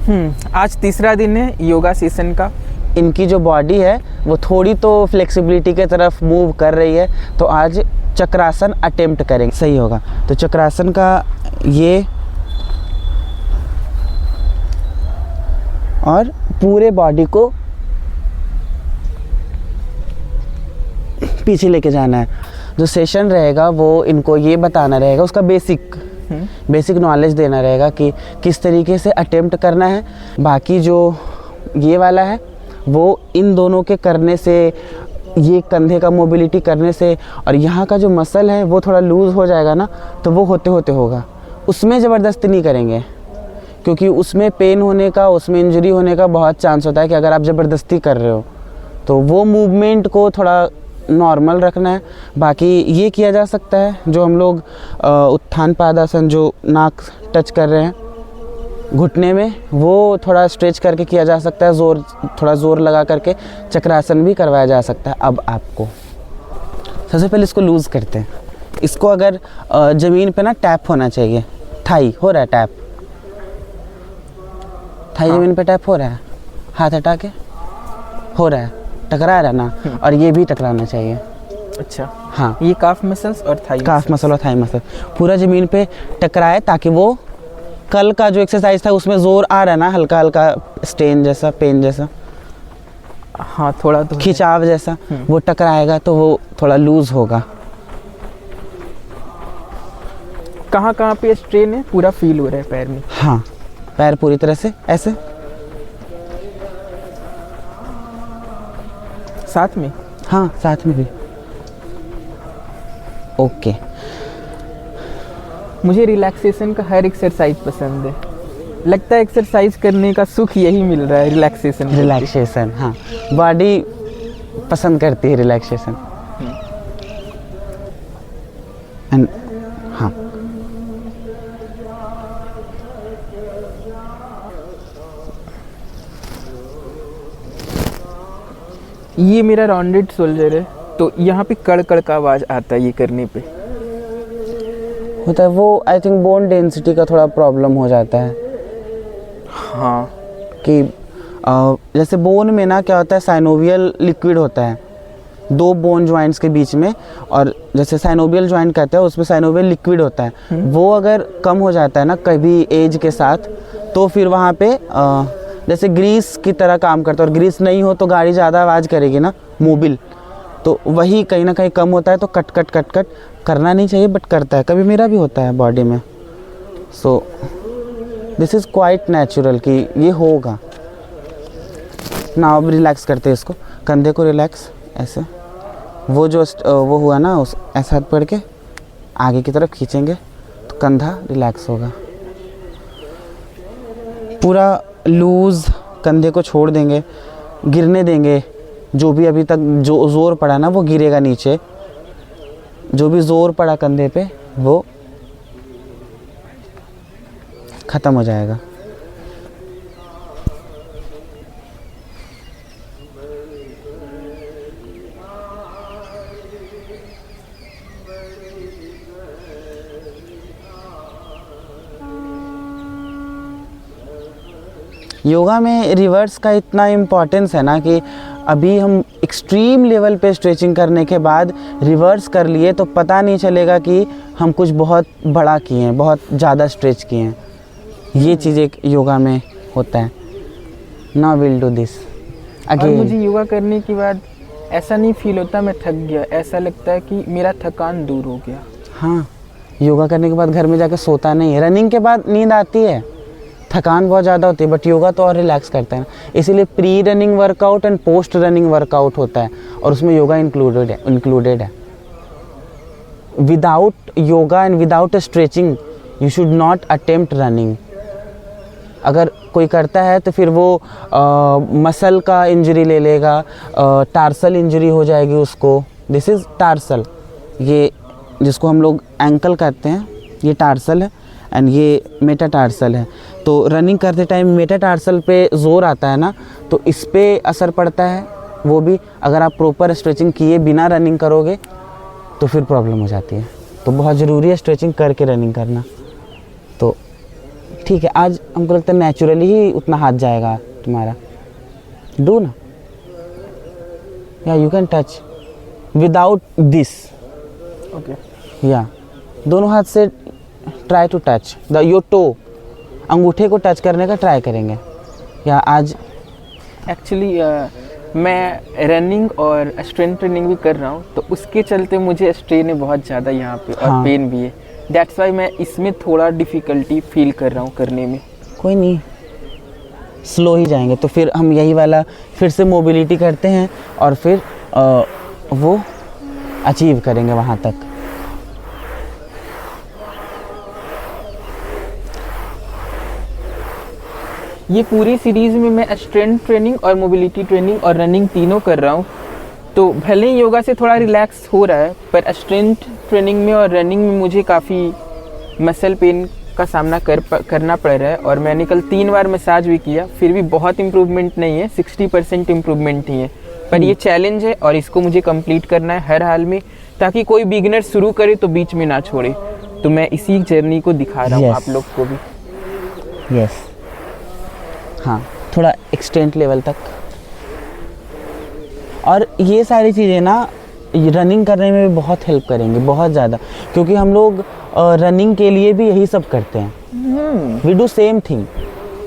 आज तीसरा दिन है योगा सेशन का। इनकी जो बॉडी है वो थोड़ी तो फ्लेक्सिबिलिटी की तरफ मूव कर रही है, तो आज चक्रासन अटेम्प्ट करेंगे, सही होगा। तो चक्रासन का ये और पूरे बॉडी को पीछे लेके जाना है। जो सेशन रहेगा वो इनको ये बताना रहेगा, उसका बेसिक नॉलेज देना रहेगा कि किस तरीके से अटेम्प्ट करना है। बाकी जो ये वाला है वो इन दोनों के करने से, ये कंधे का मोबिलिटी करने से और यहाँ का जो मसल है वो थोड़ा लूज़ हो जाएगा ना, तो वो होते होते होगा। उसमें ज़बरदस्ती नहीं करेंगे क्योंकि उसमें पेन होने का, उसमें इंजरी होने का बहुत चांस होता है कि अगर आप ज़बरदस्ती कर रहे हो तो वो मूवमेंट को थोड़ा नॉर्मल रखना है। बाकी ये किया जा सकता है जो हम लोग उत्थान पादासन, जो नाक टच कर रहे हैं घुटने में, वो थोड़ा स्ट्रेच करके किया जा सकता है, थोड़ा ज़ोर लगा करके चक्रासन भी करवाया जा सकता है। अब आपको सबसे पहले इसको लूज़ करते हैं। इसको अगर ज़मीन पे ना टैप होना चाहिए, थाई हो रहा है टैप, थाई ज़मीन पे टैप हो रहा है, हाथ हटा के हो रहा है, टकरा रहा है ना, और ये भी टकराना चाहिए। अच्छा, हाँ, ये काफ मसल्स और थाई काफ मसल और थाई मसल पूरा ज़मीन पे टकराए, ताकि वो कल का जो एक्सरसाइज था उसमें जोर आ रहा है ना, हल्का हल्का स्ट्रेन जैसा, पेन जैसा, हाँ थोड़ा तो खिंचाव जैसा, वो टकराएगा तो वो थोड़ा लूज होगा। कहाँ कहाँ पे स्ट्रेन है पूरा फील हो रहा है पैर में? हाँ, पैर पूरी तरह से ऐसे साथ में, हाँ साथ में भी। ओके, मुझे रिलैक्सेशन का हर एक्सरसाइज पसंद है। लगता है एक्सरसाइज करने का सुख यही मिल रहा है, रिलैक्सेशन। हाँ, बॉडी पसंद करती है रिलैक्सेशन। एंड हाँ, ये मेरा राउंडेड शोल्डर है, तो यहाँ पे कड़ कड़ का आवाज़ आता है ये करने पे। होता है वो, आई थिंक बोन डेंसिटी का थोड़ा प्रॉब्लम हो जाता है। हाँ, कि जैसे बोन में ना क्या होता है, साइनोवियल लिक्विड होता है दो बोन ज्वाइंट्स के बीच में, और जैसे साइनोवियल ज्वाइंट कहते हैं उसमें साइनोवियल लिक्विड होता है, वो अगर कम हो जाता है ना कभी एज के साथ, तो फिर वहाँ पे जैसे ग्रीस की तरह काम करता है, और ग्रीस नहीं हो तो गाड़ी ज़्यादा आवाज़ करेगी ना, मोबिल, तो वही कहीं ना कहीं कम होता है। तो कट कट कट कट करना नहीं चाहिए, बट करता है, कभी मेरा भी होता है बॉडी में। So this is quite natural कि ये होगा ना। अब रिलैक्स करते हैं इसको, कंधे को रिलैक्स ऐसे, वो जो वो हुआ ना, उस ऐसा हाथ पकड़ के आगे की तरफ खींचेंगे तो कंधा रिलैक्स होगा। पूरा लूज़ कंधे को छोड़ देंगे, गिरने देंगे। जो भी अभी तक जो ज़ोर पड़ा ना वो गिरेगा नीचे, जो भी ज़ोर पड़ा कंधे पे वो ख़त्म हो जाएगा। योगा में रिवर्स का इतना इम्पोर्टेंस है ना कि अभी हम एक्सट्रीम लेवल पे स्ट्रेचिंग करने के बाद रिवर्स कर लिए तो पता नहीं चलेगा कि हम कुछ बहुत बड़ा किए हैं, बहुत ज़्यादा स्ट्रेच किए हैं। ये चीज़ एक योगा में होता है। Now will do this again. और मुझे योगा करने के बाद ऐसा नहीं फील होता मैं थक गया, ऐसा लगता है कि मेरा थकान दूर हो गया। हाँ, योगा करने के बाद घर में जाकर सोता नहीं है। रनिंग के बाद नींद आती है, थकान बहुत ज़्यादा होती है, बट योगा तो और रिलैक्स करता है। इसीलिए pre running workout and post running workout होता है, और उसमें योगा इंक्लूडेड है। Without yoga and without stretching you should not attempt running. अगर कोई करता है तो फिर वो मसल का इंजरी ले लेगा, टार्सल इंजरी हो जाएगी उसको। दिस इज़ टार्सल, ये जिसको हम लोग एंकल कहते हैं, ये टार्सल है एंड ये मेटाटार्सल है। तो रनिंग करते टाइम मेटाटार्सल पे ज़ोर आता है ना, तो इस पे असर पड़ता है। वो भी अगर आप प्रॉपर स्ट्रेचिंग किए बिना रनिंग करोगे तो फिर प्रॉब्लम हो जाती है। तो बहुत ज़रूरी है स्ट्रेचिंग करके रनिंग करना। तो ठीक है, आज हमको लगता है नेचुरली ही उतना हाथ जाएगा तुम्हारा। डू ना, या you can touch without this. Okay. या दोनों हाथ से try to touch the your toe, अंगूठे को टच करने का ट्राई करेंगे। या आज एक्चुअली मैं रनिंग और स्ट्रेंथ ट्रेनिंग भी कर रहा हूँ, तो उसके चलते मुझे स्ट्रेन है बहुत ज़्यादा यहाँ पे और हाँ। पेन भी है। दैट्स वाई मैं इसमें थोड़ा डिफ़िकल्टी फील कर रहा हूँ करने में। कोई नहीं, स्लो ही जाएंगे। तो फिर हम यही वाला फिर से मोबिलिटी करते हैं और फिर वो अचीव करेंगे वहाँ तक। ये पूरी सीरीज़ में मैं स्ट्रेंथ ट्रेनिंग और मोबिलिटी ट्रेनिंग और रनिंग तीनों कर रहा हूँ। तो भले ही योगा से थोड़ा रिलैक्स हो रहा है, पर स्ट्रेंथ ट्रेनिंग में और रनिंग में मुझे काफ़ी मसल पेन का सामना करना पड़ रहा है। और मैंने कल 3 बार मसाज भी किया, फिर भी बहुत इम्प्रूवमेंट नहीं है, 60% इम्प्रूवमेंट ही है। पर ये चैलेंज है और इसको मुझे कंप्लीट करना है हर हाल में, ताकि कोई बिगिनर शुरू करे तो बीच में ना छोड़े। तो मैं इसी जर्नी को दिखा रहा हूँ Yes. आप लोग को भी। यस, हाँ, थोड़ा एक्सटेंट लेवल तक। और ये सारी चीज़ें ना रनिंग करने में भी बहुत हेल्प करेंगी, बहुत ज़्यादा, क्योंकि हम लोग रनिंग के लिए भी यही सब करते हैं। We do same thing.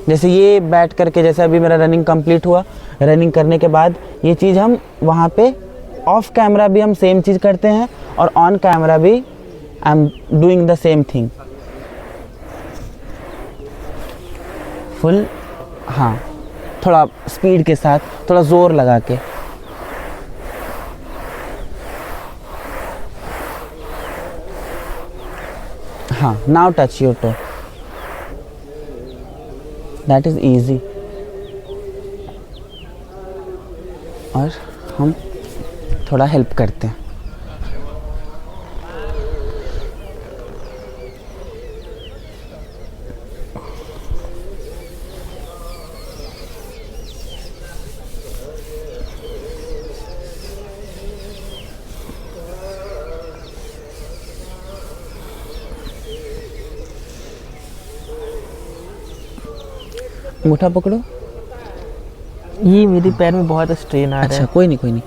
जैसे ये बैठ करके, जैसे अभी मेरा रनिंग कंप्लीट हुआ, रनिंग करने के बाद ये चीज़ हम वहाँ पे ऑफ कैमरा भी हम सेम चीज़ करते हैं और ऑन कैमरा भी I am doing the same thing full. हाँ, थोड़ा स्पीड के साथ, थोड़ा ज़ोर लगा के। हाँ, now touch your toe, that is easy. और हम थोड़ा हेल्प करते हैं। अंगूठा पकड़ो। ये मेरे पैर में बहुत स्ट्रेन आ रहा अच्छा, है। कोई नहीं,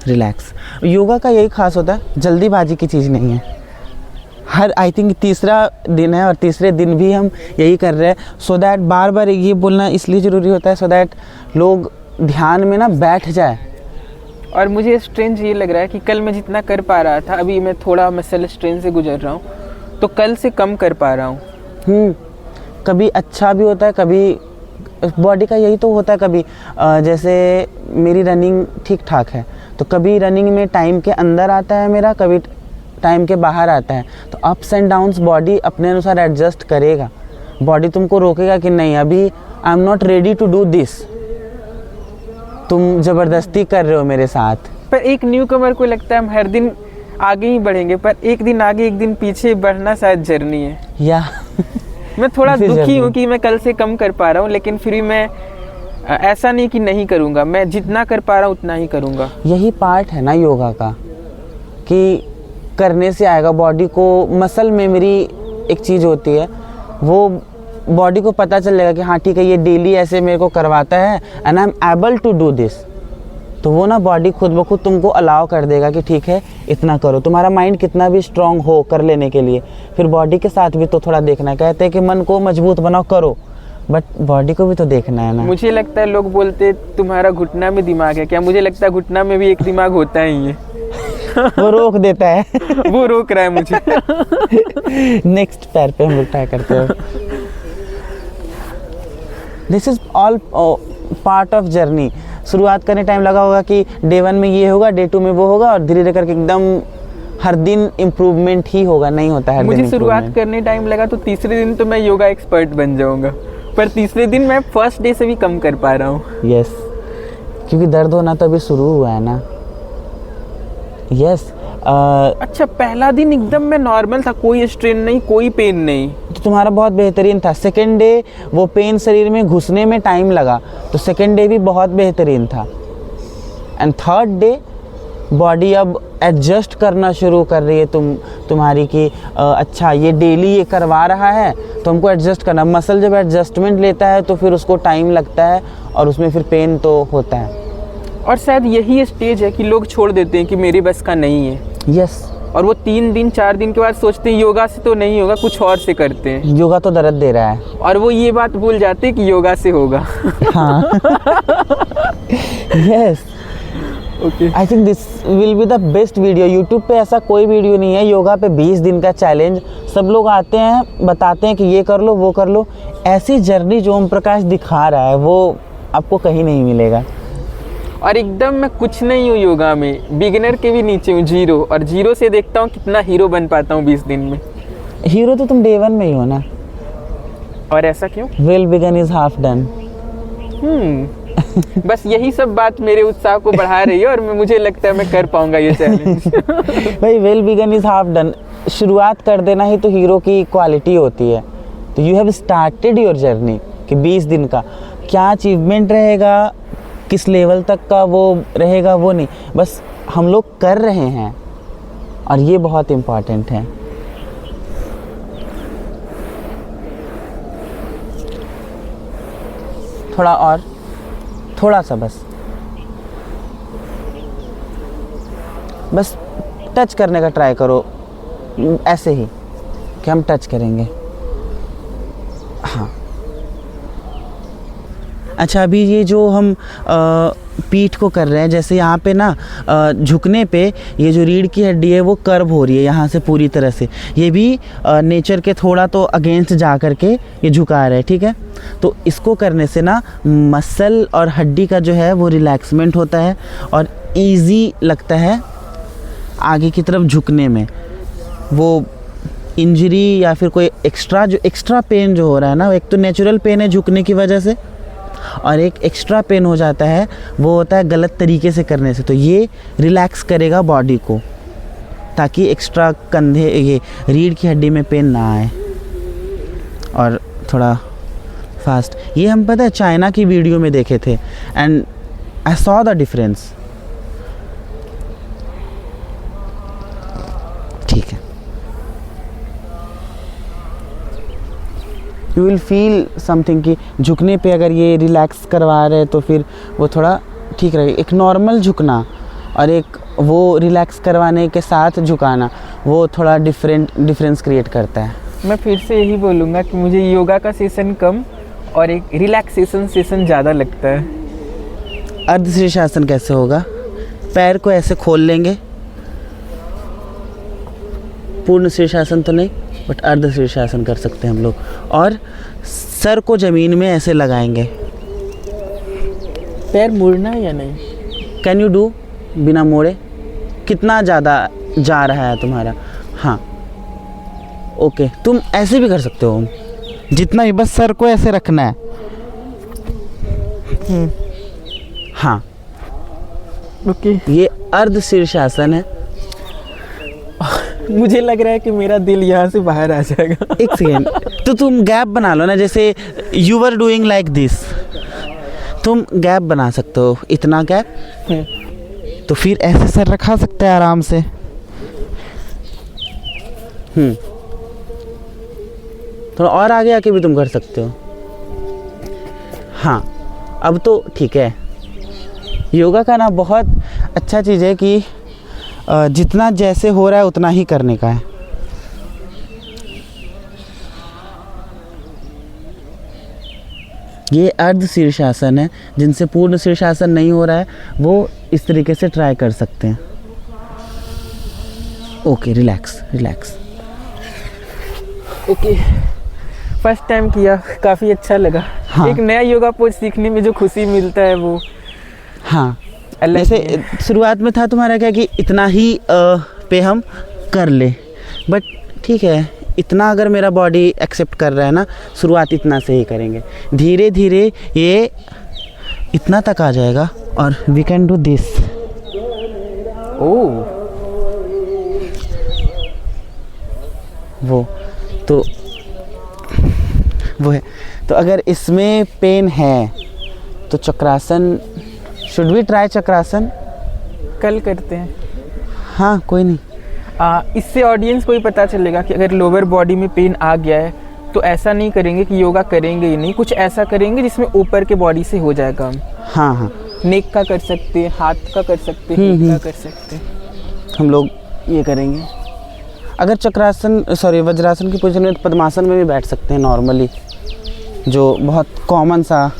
रिलैक्स। योगा का यही खास होता है, जल्दीबाजी की चीज़ नहीं है। हर आई थिंक तीसरा दिन है और तीसरे दिन भी हम यही कर रहे हैं, सो दैट बार बार ये बोलना इसलिए ज़रूरी होता है, सो दैट लोग ध्यान में ना बैठ जाए। और मुझे स्ट्रेंज ये लग रहा है कि कल मैं जितना कर पा रहा था, अभी मैं थोड़ा मसल स्ट्रेन से गुजर रहा हूँ, तो कल से कम कर पा रहा हूँ। कभी अच्छा भी होता है, कभी बॉडी का यही तो होता है। कभी जैसे मेरी रनिंग ठीक ठाक है, तो कभी रनिंग में टाइम के अंदर आता है मेरा, कभी टाइम के बाहर आता है। तो अप्स एंड डाउन्स बॉडी अपने अनुसार एडजस्ट करेगा। बॉडी तुमको रोकेगा कि नहीं, अभी I am not ready to do this, तुम ज़बरदस्ती कर रहे हो मेरे साथ। पर एक न्यू कमर को लगता है हम हर दिन आगे ही बढ़ेंगे, पर एक दिन आगे एक दिन पीछे बढ़ना शायद जर्नी है। या मैं थोड़ा दुखी हूँ कि मैं कल से कम कर पा रहा हूँ, लेकिन फिर भी मैं ऐसा नहीं कि नहीं करूँगा, मैं जितना कर पा रहा हूँ उतना ही करूँगा। यही पार्ट है ना योगा का, कि करने से आएगा। बॉडी को मसल मेमोरी एक चीज़ होती है, वो बॉडी को पता चल जाएगा कि हाँ ठीक है, ये डेली ऐसे मेरे को करवाता है and I am able to do this. तो वो ना बॉडी खुद ब खुद तुमको अलाउ कर देगा कि ठीक है इतना करो। तुम्हारा माइंड कितना भी स्ट्रांग हो कर लेने के लिए, फिर बॉडी के साथ भी तो थोड़ा देखना है। कहते हैं कि मन को मजबूत बनाओ, करो, बट बॉडी को भी तो देखना है ना। मुझे लगता है लोग बोलते तुम्हारा घुटना में दिमाग है क्या, मुझे लगता है घुटना में भी एक दिमाग होता ही है। वो रोक देता है। वो रोक रहा है मुझे। नेक्स्ट पैर पे हम लोग ट्राई करते हैं। This is all part of journey. शुरुआत करने टाइम लगा होगा कि डे 1 में ये होगा, डे 2 में वो होगा, और धीरे धीरे करके एकदम हर दिन इम्प्रूवमेंट ही होगा। नहीं होता है मुझे शुरुआत करने टाइम लगा तो तीसरे दिन तो मैं योगा एक्सपर्ट बन जाऊंगा, पर तीसरे दिन मैं फर्स्ट डे से भी कम कर पा रहा हूँ। यस, क्योंकि दर्द होना तो अभी शुरू हुआ है ना। यस। अच्छा, पहला दिन एकदम मैं नॉर्मल था, कोई स्ट्रेन नहीं, कोई पेन नहीं। तो तुम्हारा बहुत बेहतरीन था। सेकेंड डे वो पेन शरीर में घुसने में टाइम लगा, तो सेकेंड डे भी बहुत बेहतरीन था। एंड थर्ड डे बॉडी अब एडजस्ट करना शुरू कर रही है तुम्हारी कि अच्छा ये डेली ये करवा रहा है तो हमको एडजस्ट करना। मसल जब एडजस्टमेंट लेता है तो फिर उसको टाइम लगता है और उसमें फिर पेन तो होता है। और शायद यही स्टेज है कि लोग छोड़ देते हैं कि मेरे बस का नहीं है। यस। और वो 3 दिन 4 दिन के बाद सोचते हैं योगा से तो नहीं होगा, कुछ और से करते हैं। योगा तो दर्द दे रहा है। और वो ये बात भूल जाते हैं कि योगा से होगा। हाँ। Yes. Okay. I think this will be the best video. YouTube पे ऐसा कोई वीडियो नहीं है योगा पे 20 दिन का चैलेंज। सब लोग आते हैं बताते हैं कि ये कर लो वो कर लो। ऐसी जर्नी जो ओम प्रकाश दिखा रहा है वो आपको कहीं नहीं मिलेगा। और एकदम मैं कुछ नहीं हूँ योगा में, बिगिनर के भी नीचे हूँ, 0। और 0 से देखता हूँ कितना हीरो बन पाता हूँ 20 दिन में। हीरो तो तुम डे 1 में ही हो ना। और ऐसा क्यों? Well begun is half done. बस यही सब बात मेरे उत्साह को बढ़ा रही है और मुझे लगता है मैं कर पाऊंगा ये चैलेंज। भाई well begun is half done. शुरुआत कर देना ही तो हीरो की क्वालिटी होती है। तो you have started your journey कि 20 दिन का क्या अचीवमेंट रहेगा, किस लेवल तक का वो रहेगा वो नहीं, बस हम लोग कर रहे हैं और ये बहुत इम्पॉर्टेंट है। थोड़ा और, थोड़ा सा बस टच करने का ट्राई करो, ऐसे ही कि हम टच करेंगे। हाँ। अच्छा, अभी ये जो हम पीठ को कर रहे हैं, जैसे यहाँ पे ना झुकने पे ये जो रीढ़ की हड्डी है वो कर्व हो रही है यहाँ से पूरी तरह से। ये भी नेचर के थोड़ा तो अगेंस्ट जा कर के ये झुका रहा है, ठीक है। तो इसको करने से ना मसल और हड्डी का जो है वो रिलैक्समेंट होता है और इजी लगता है आगे की तरफ झुकने में। वो इंजरी या फिर कोई एक्स्ट्रा पेन जो हो रहा है ना, एक तो नेचुरल पेन है झुकने की वजह से और एक एक्स्ट्रा पेन हो जाता है वो होता है गलत तरीके से करने से। तो ये रिलैक्स करेगा बॉडी को ताकि एक्स्ट्रा कंधे ये रीढ़ की हड्डी में पेन ना आए। और थोड़ा फास्ट, ये हम पता है चाइना की वीडियो में देखे थे and I saw the difference. ठीक है, यू विल फील समथिंग कि झुकने पे अगर ये रिलैक्स करवा रहे तो फिर वो थोड़ा ठीक रहेगा। एक नॉर्मल झुकना और एक वो रिलैक्स करवाने के साथ झुकाना वो थोड़ा डिफरेंस क्रिएट करता है। मैं फिर से यही बोलूँगा कि मुझे योगा का सेशन कम और एक रिलैक्सेशन सेशन ज़्यादा लगता है। अर्ध शीर्षासन कैसे होगा? पैर को ऐसे खोल लेंगे, पूर्ण शीर्षासन तो नहीं बट अर्ध शीर्षासन कर सकते हैं हम लोग, और सर को ज़मीन में ऐसे लगाएंगे। पैर मुड़ना है या नहीं? कैन यू डू बिना मोड़े? कितना ज़्यादा जा रहा है तुम्हारा? हाँ ओके, तुम ऐसे भी कर सकते हो, जितना ही, बस सर को ऐसे रखना है। हाँ ओके। ये अर्ध शीर्षासन है। मुझे लग रहा है कि मेरा दिल यहाँ से बाहर आ जाएगा। एक सेकेंड, तो तुम गैप बना लो ना, जैसे you were doing like this, तुम गैप बना सकते हो, इतना गैप। तो फिर ऐसे सर रखा सकते हैं आराम से। थोड़ा और आगे आके भी तुम कर सकते हो। हाँ अब तो ठीक है। योगा का ना बहुत अच्छा चीज़ है कि जितना जैसे हो रहा है उतना ही करने का है। ये अर्ध शीर्षासन है, जिनसे पूर्ण शीर्षासन नहीं हो रहा है वो इस तरीके से ट्राई कर सकते हैं। Okay, relax relax. Okay, first time किया, काफ़ी अच्छा लगा। हाँ। एक नया योगा पोज सीखने में जो खुशी मिलता है वो। हाँ, जैसे शुरुआत में था तुम्हारा क्या कि इतना ही पे हम कर ले, बट ठीक है, इतना अगर मेरा बॉडी एक्सेप्ट कर रहा है ना, शुरुआत इतना से ही करेंगे, धीरे धीरे ये इतना तक आ जाएगा। और वी कैन डू दिस। ओह, वो तो वो है। तो अगर इसमें पेन है तो चक्रासन, शुड वी ट्राई चक्रासन? कल करते हैं। हाँ कोई नहीं। इससे ऑडियंस को ही पता चलेगा कि अगर लोअर बॉडी में पेन आ गया है तो ऐसा नहीं करेंगे कि योगा करेंगे ही नहीं, कुछ ऐसा करेंगे जिसमें ऊपर के बॉडी से हो जाएगा। हम हाँ हाँ नेक का कर सकते हैं, हाथ का कर सकते हैं, हेड का कर सकते हैं। हम लोग ये करेंगे। अगर चक्रासन वज्रासन की पोजीशन में, पद्मासन में भी बैठ सकते हैं नॉर्मली, जो बहुत कॉमन सा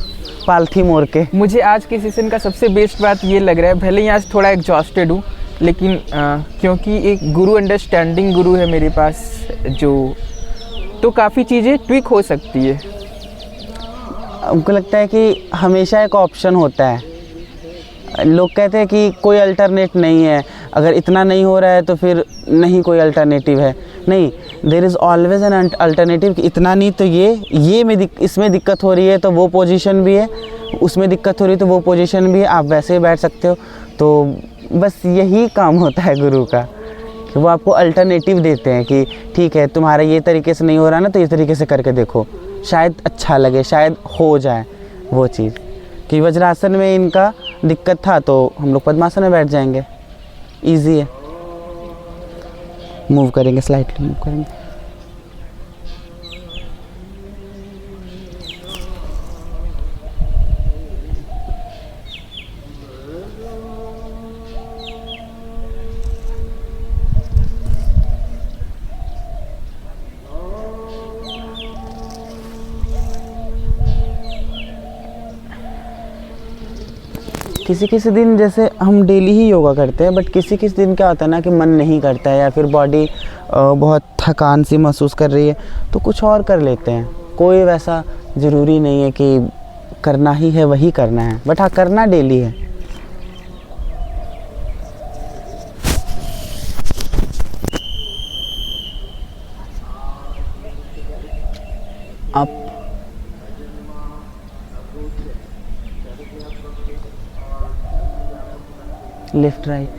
पालथी मोड़ के। मुझे आज के सेशन का सबसे बेस्ट बात ये लग रहा है, भले ही आज थोड़ा एग्जॉस्टेड हूँ, लेकिन क्योंकि एक गुरु, अंडरस्टैंडिंग गुरु है मेरे पास, जो तो काफ़ी चीज़ें ट्विक हो सकती है। हमको लगता है कि हमेशा एक ऑप्शन होता है। लोग कहते हैं कि कोई अल्टरनेट नहीं है, अगर इतना नहीं हो रहा है तो फिर नहीं कोई अल्टरनेटिव है। नहीं, there is always an alternative. कि इतना नहीं तो इसमें दिक्कत हो रही है तो वो पोजीशन भी है, उसमें दिक्कत हो रही है तो वो पोजीशन भी है, आप वैसे ही बैठ सकते हो। तो बस यही काम होता है गुरु का, कि वो आपको अल्टरनेटिव देते हैं कि ठीक है तुम्हारा ये तरीके से नहीं हो रहा ना, तो इस तरीके से करके देखो, शायद अच्छा लगे, शायद हो जाए वो चीज़। कि वज्रासन में इनका दिक्कत था तो हम लोग पद्मासन में बैठ जाएंगे, इजी है। मूव करेंगे, स्लाइटली मूव करेंगे। किसी किसी दिन जैसे हम डेली ही योगा करते हैं, बट किसी किसी दिन क्या होता है ना कि मन नहीं करता है या फिर बॉडी बहुत थकान सी महसूस कर रही है तो कुछ और कर लेते हैं। कोई वैसा ज़रूरी नहीं है कि करना ही है वही करना है, बट हाँ करना डेली है। अप, लेफ्ट राइट,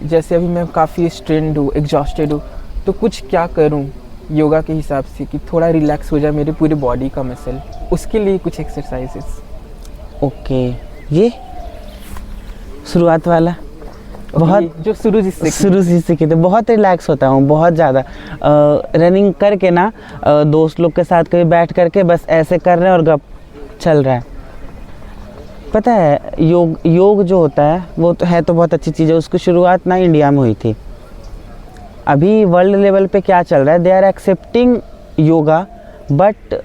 जैसे अभी मैं काफ़ी स्ट्रेन्ड हूँ, एग्जॉस्टेड हूँ, तो कुछ क्या करूँ योगा के हिसाब से कि थोड़ा रिलैक्स हो जाए मेरे पूरे बॉडी का मसल, उसके लिए कुछ एक्सरसाइजेस। ओके। ये शुरुआत वाला बहुत जो शुरू से सीखे थे, बहुत रिलैक्स होता हूँ बहुत ज़्यादा। रनिंग करके ना दोस्त लोग के साथ कभी बैठ करके बस ऐसे कर रहे हैं और गप चल रहा है। पता है योग जो होता है वो तो है तो बहुत अच्छी चीज़ है। उसकी शुरुआत ना इंडिया में हुई थी। अभी वर्ल्ड लेवल पे क्या चल रहा है, they are accepting yoga, but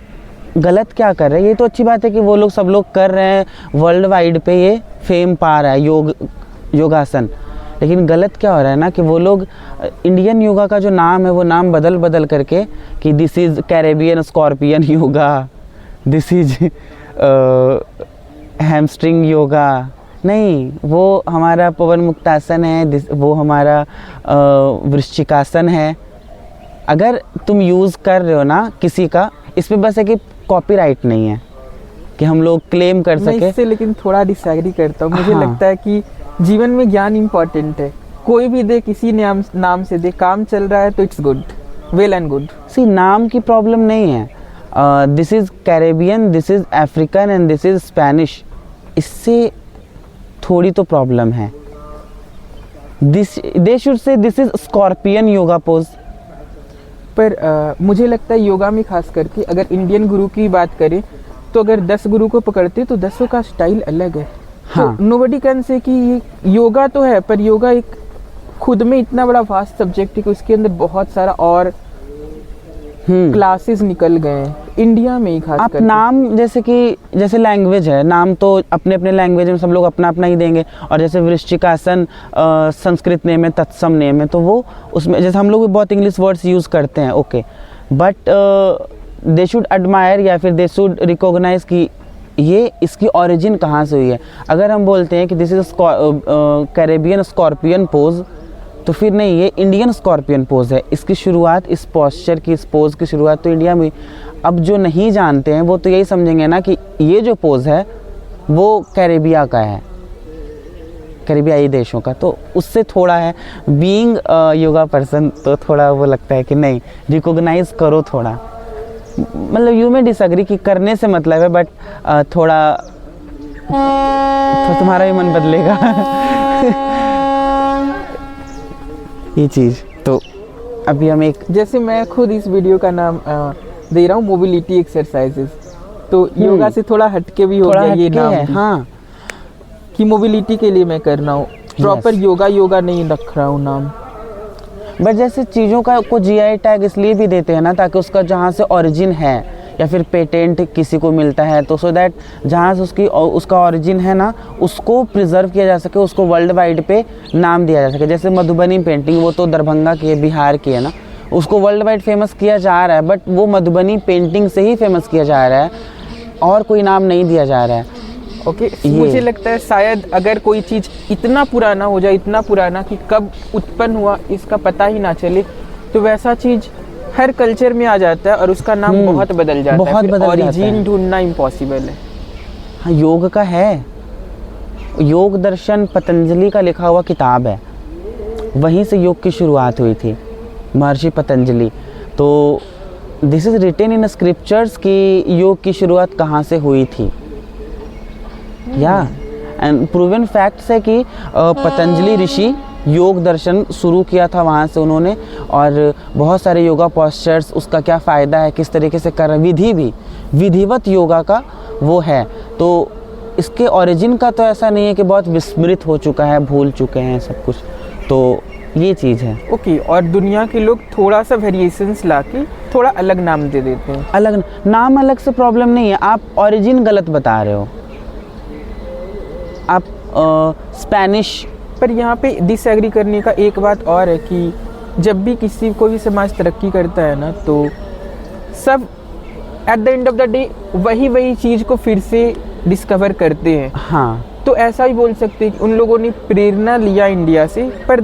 गलत क्या कर रहे हैं। ये तो अच्छी बात है कि वो लोग सब लोग कर रहे हैं, वर्ल्ड वाइड पे ये फेम पा रहा है योगासन। लेकिन गलत क्या हो रहा है ना कि वो लोग इंडियन योगा का जो नाम है वो नाम बदल करके कि this is Caribbean scorpion yoga, this is hamstring yoga. नहीं, वो हमारा पवन मुक्तासन है, वो हमारा वृश्चिकासन है। अगर तुम यूज़ कर रहे हो ना किसी का, इसमें बस है कि कॉपीराइट नहीं है कि हम लोग क्लेम कर सके। इससे लेकिन थोड़ा डिसएग्री करता हूँ। मुझे हाँ। लगता है कि जीवन में ज्ञान इम्पोर्टेंट है। कोई भी दे, किसी नाम से दे, काम चल रहा है तो it's good, well and good. See, नाम की प्रॉब्लम नहीं है। This is Caribbean, this is African and this is Spanish, इससे थोड़ी तो प्रॉब्लम है। They should say this is scorpion yoga pose. पर मुझे लगता है योगा में खास करके अगर इंडियन गुरु की बात करें तो अगर 10 गुरु को पकड़ते तो 10 का स्टाइल अलग है। हाँ। तो नोबडी कैन से कि ये योगा तो है, पर योगा एक खुद में इतना बड़ा वास्ट सब्जेक्ट है कि उसके अंदर बहुत सारा और क्लासेस निकल गए हैं इंडिया में ही खास आप करके। नाम जैसे लैंग्वेज है, नाम तो अपने अपने लैंग्वेज में सब लोग अपना अपना ही देंगे। और जैसे वृश्चिकासन संस्कृत नेम है, तत्सम नेम है, तो वो उसमें जैसे हम लोग भी बहुत इंग्लिश वर्ड्स यूज़ करते हैं, okay, but they should admire या फिर दे शुड रिकॉग्नाइज कि ये इसकी ओरिजिन कहाँ से हुई है। अगर हम बोलते हैं कि this is Caribbean scorpion pose, तो फिर नहीं, ये इंडियन स्कॉर्पियन पोज है। इसकी शुरुआत, इस पोस्चर की, इस पोज की शुरुआत तो इंडिया में। अब जो नहीं जानते हैं वो तो यही समझेंगे ना कि ये जो पोज है वो कैरेबिया का है। करीबियाई देशों का, तो उससे थोड़ा है बीइंग योगा पर्सन, तो थोड़ा वो लगता है कि नहीं, रिकॉग्नाइज करो थोड़ा, मतलब यू में डिसएग्री कि करने से मतलब है, बट थोड़ा तो तुम्हारा भी मन बदलेगा ये चीज़। तो अभी हम एक, जैसे मैं खुद इस वीडियो का नाम दे रहा हूँ मोबिलिटी एक्सरसाइजेस, तो योगा से थोड़ा हटके भी हो थोड़ा गया ये हटके नाम है, भी, हाँ, कि मोबिलिटी के लिए मैं कर रहा हूँ, प्रॉपर योगा नहीं रख रहा हूँ नाम। बट जैसे चीज़ों का को जीआई टैग इसलिए भी देते हैं ना, ताकि उसका जहाँ से ओरिजिन है या फिर पेटेंट किसी को मिलता है, तो सो दैट जहाँ से उसका ओरिजिन है ना, उसको प्रिजर्व किया जा सके, उसको वर्ल्ड वाइड पे नाम दिया जा सके। जैसे मधुबनी पेंटिंग, वो तो दरभंगा की है, बिहार की है ना, उसको वर्ल्ड वाइड फेमस किया जा रहा है, बट वो मधुबनी पेंटिंग से ही फेमस किया जा रहा है, और कोई नाम नहीं दिया जा रहा है। ओके, मुझे लगता है शायद अगर कोई चीज़ इतना पुराना हो जाए, इतना पुराना कि कब उत्पन्न हुआ इसका पता ही ना चले, तो वैसा चीज़ हर कल्चर में आ जाता है और उसका नाम बहुत बदल जाता बहुत है, बदल जाता ओरिजिन है। ढूंढना इम्पॉसिबल है। हाँ, योग का है, योग दर्शन पतंजलि का लिखा हुआ किताब है, वहीं से योग की शुरुआत हुई थी, महर्षि पतंजलि। तो this is written in scriptures कि योग की शुरुआत कहाँ से हुई थी, या एंड प्रूवन फैक्ट्स है कि पतंजलि ऋषि योग दर्शन शुरू किया था वहाँ से उन्होंने, और बहुत सारे योगा पोस्चर्स, उसका क्या फ़ायदा है, किस तरीके से कर, विधि भी विधिवत योगा का वो है। तो इसके ओरिजिन का तो ऐसा नहीं है कि बहुत विस्मृत हो चुका है, भूल चुके हैं सब कुछ, तो ये चीज़ है। ओके, और दुनिया के लोग थोड़ा सा वेरिएशंस लाके थोड़ा अलग नाम दे देते हैं। अलग नाम, अलग से प्रॉब्लम नहीं है, आप ओरिजिन गलत बता रहे हो। आप स्पेनिश, पर यहाँ पे डिसएग्री करने का एक बात और है कि जब भी किसी को भी समाज तरक्की करता है ना, तो सब at the end of the day वही चीज़ को फिर से डिस्कवर करते हैं। हाँ, तो ऐसा ही बोल सकते हैं कि उन लोगों ने प्रेरणा लिया इंडिया से, पर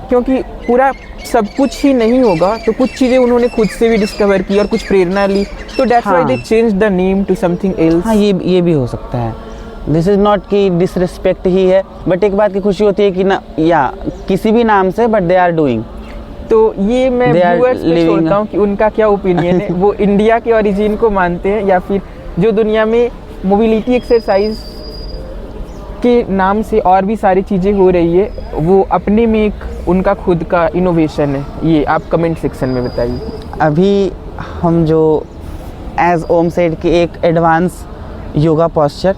क्योंकि पूरा सब कुछ ही नहीं होगा, तो कुछ चीज़ें उन्होंने खुद से भी डिस्कवर की और कुछ प्रेरणा ली, तो that's why they change the name to something else. हाँ, ये भी हो सकता है। दिस इज़ नॉट कि डिसरिस्पेक्ट ही है, बट एक बात की खुशी होती है कि ना, या किसी भी नाम से, बट दे आर डूइंग। तो ये मैं व्यूअर्स पे छोड़ता हूँ कि उनका क्या ओपिनियन है, वो इंडिया के ओरिजिन को मानते हैं या फिर जो दुनिया में मोबिलिटी एक्सरसाइज के नाम से और भी सारी चीज़ें हो रही है, वो अपने में एक उनका खुद का इनोवेशन है। ये आप कमेंट सेक्शन में बताइए। अभी हम जो एज ओम सेड कि एक एडवांस योगा पोस्चर,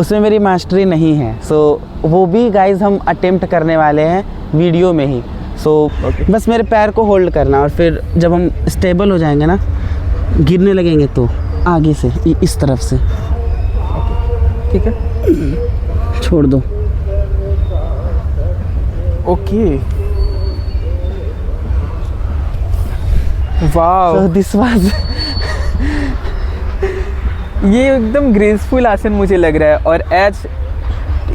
उसमें मेरी मास्टरी नहीं है, सो वो भी गाइज हम अटेम्प्ट करने वाले हैं वीडियो में ही। सो बस मेरे पैर को होल्ड करना, और फिर जब हम स्टेबल हो जाएंगे ना, गिरने लगेंगे, तो आगे से इस तरफ से, ठीक है, छोड़ दो। Okay, wow, So this was ये एकदम ग्रेसफुल आसन मुझे लग रहा है। और एज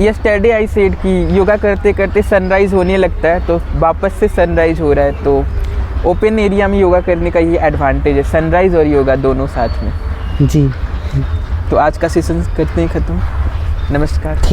यस्टरडे आई सेड कि योगा करते करते सनराइज़ होने लगता है, तो वापस से सनराइज़ हो रहा है। तो ओपन एरिया में योगा करने का ये एडवांटेज है, सनराइज़ और योगा दोनों साथ में। जी, तो आज का सेशन करते हैं ख़त्म। नमस्कार।